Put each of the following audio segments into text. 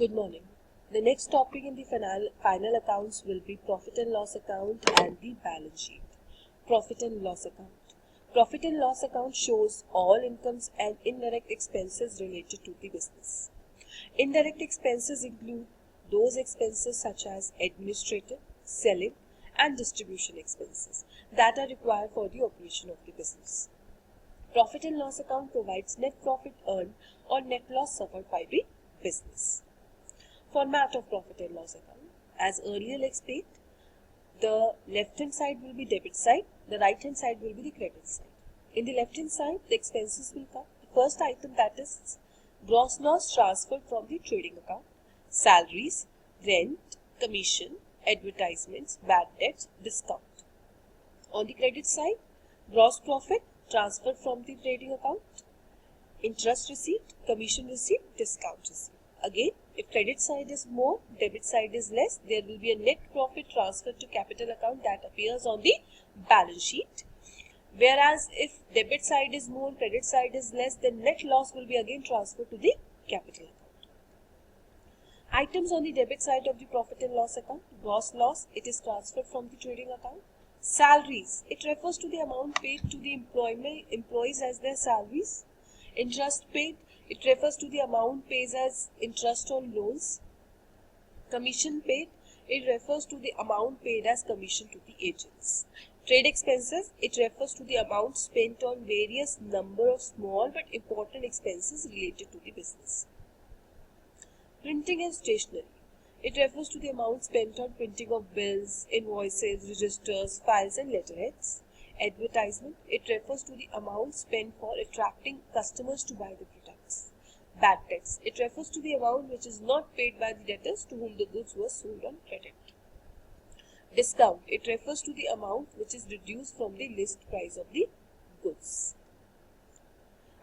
Good morning. The next topic in the final accounts will be profit and loss account and the balance sheet. Profit and loss account. Profit and loss account shows all incomes and indirect expenses related to the business. Indirect expenses include those expenses such as administrative, selling, and distribution expenses that are required for the operation of the business. Profit and loss account provides net profit earned or net loss suffered by the business. Format of profit and loss account. As earlier explained, the left hand side will be debit side, the right hand side will be the credit side. In the left hand side, the expenses will come. The first item, that is gross loss transferred from the trading account, salaries, rent, commission, advertisements, bad debts, discount. On the credit side, gross profit transferred from the trading account, interest received, commission received, discount received. Again, if credit side is more, debit side is less, there will be a net profit transferred to capital account that appears on the balance sheet. Whereas if debit side is more, credit side is less, then net loss will be again transferred to the capital account. Items on the debit side of the profit and loss account. Gross loss, it is transferred from the trading account. Salaries, it refers to the amount paid to the employees as their salaries. Interest paid, it refers to the amount paid as interest on loans. Commission paid, it refers to the amount paid as commission to the agents. Trade expenses, it refers to the amount spent on various number of small but important expenses related to the business. Printing and stationery, it refers to the amount spent on printing of bills, invoices, registers, files and letterheads. Advertisement, it refers to the amount spent for attracting customers to buy the products. Bad debts, it refers to the amount which is not paid by the debtors to whom the goods were sold on credit. Discount, it refers to the amount which is reduced from the list price of the goods.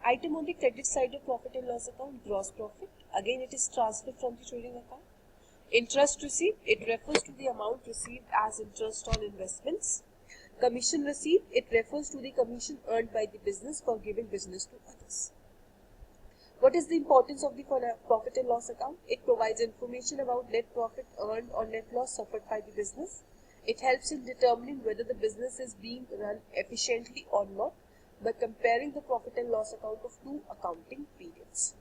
Item on the credit side of profit and loss account, gross profit. Again, it is transferred from the trading account. Interest received, it refers to the amount received as interest on investments. Commission received, it refers to the commission earned by the business for giving business to others. What is the importance of the profit and loss account? It provides information about net profit earned or net loss suffered by the business. It helps in determining whether the business is being run efficiently or not by comparing the profit and loss account of two accounting periods.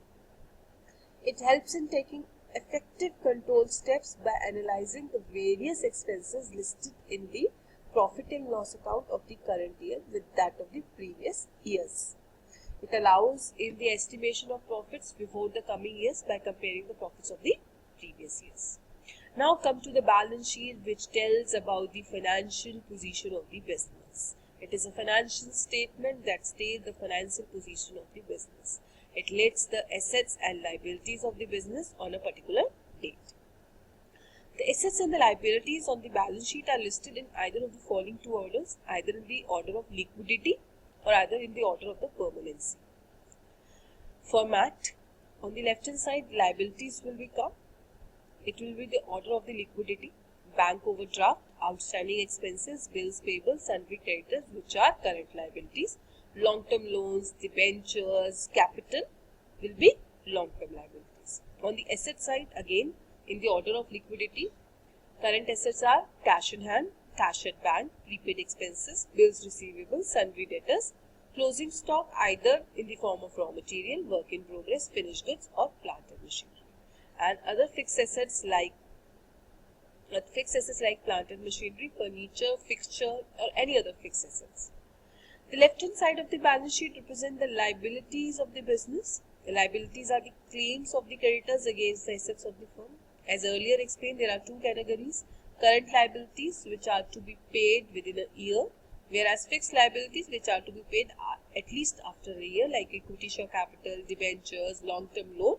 It helps in taking effective control steps by analyzing the various expenses listed in the profit and loss account of the current year with that of the previous years. It allows in the estimation of profits before the coming years by comparing the profits of the previous years. Now come to the balance sheet, which tells about the financial position of the business. It is a financial statement that states the financial position of the business. It lists the assets and liabilities of the business on a particular date. The assets and the liabilities on the balance sheet are listed in either of the following two orders, either in the order of liquidity or either in the order of the permanency. Format, on the left hand side, liabilities will become, it will be the order of the liquidity, bank overdraft, outstanding expenses, bills payable, sundry creditors, which are current liabilities. Long-term loans, debentures, capital will be long-term liabilities. On the asset side, again, in the order of liquidity, current assets are cash in hand, cash at bank, prepaid expenses, bills receivable, sundry debtors, closing stock either in the form of raw material, work in progress, finished goods or plant and machinery, and other fixed assets like plant and machinery, furniture, fixture or any other fixed assets. The left hand side of the balance sheet represents the liabilities of the business. The liabilities are the claims of the creditors against the assets of the firm. As earlier explained, there are two categories: current liabilities, which are to be paid within a year, whereas fixed liabilities, which are to be paid at least after a year, like equity share capital, debentures, long-term loan.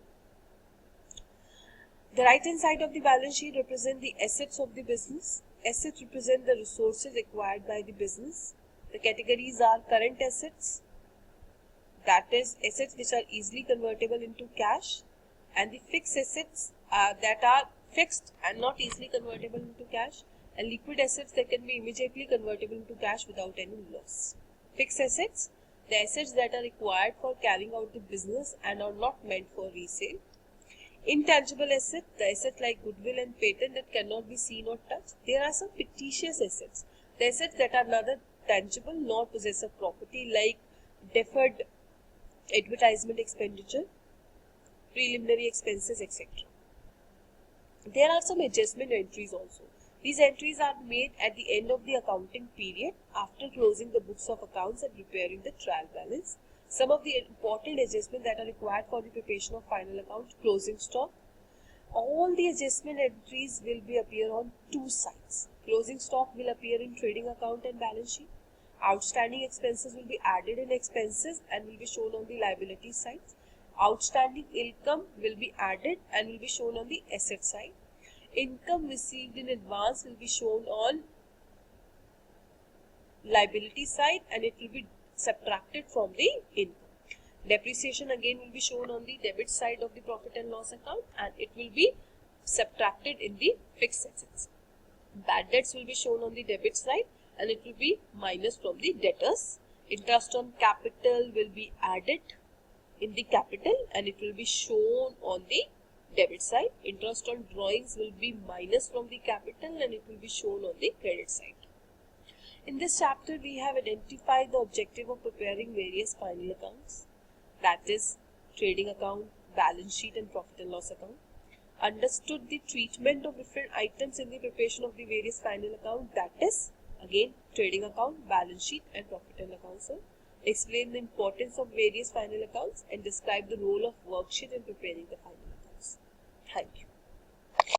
The right hand side of the balance sheet represents the assets of the business. Assets represent the resources acquired by the business. The categories are current assets, that is assets which are easily convertible into cash, and the fixed assets that are fixed and not easily convertible into cash, and liquid assets that can be immediately convertible into cash without any loss. Fixed assets, the assets that are required for carrying out the business and are not meant for resale. Intangible asset, the asset like goodwill and patent that cannot be seen or touched. There are some fictitious assets, the assets that are neither tangible nor possess of property, like deferred advertisement expenditure, preliminary expenses, etc. There are some adjustment entries also. These entries are made at the end of the accounting period after closing the books of accounts and preparing the trial balance. Some of the important adjustments that are required for the preparation of final account: closing stock. All the adjustment entries will be appear on two sides. Closing stock will appear in trading account and balance sheet. Outstanding expenses will be added in expenses and will be shown on the liability side. Outstanding income will be added and will be shown on the asset side. Income received in advance will be shown on liability side and it will be subtracted from the income. Depreciation again will be shown on the debit side of the profit and loss account and it will be subtracted in the fixed assets. Bad debts will be shown on the debit side and it will be minus from the debtors. Interest on capital will be added in the capital and it will be shown on the debit side. Interest on drawings will be minus from the capital and it will be shown on the credit side. In this chapter, we have identified the objective of preparing various final accounts, that is trading account, balance sheet and profit and loss account. Understood the treatment of different items in the preparation of the various final account, that is again trading account, balance sheet and profit and loss account. Explain the importance of various final accounts and describe the role of worksheet in preparing the final accounts. Thank you.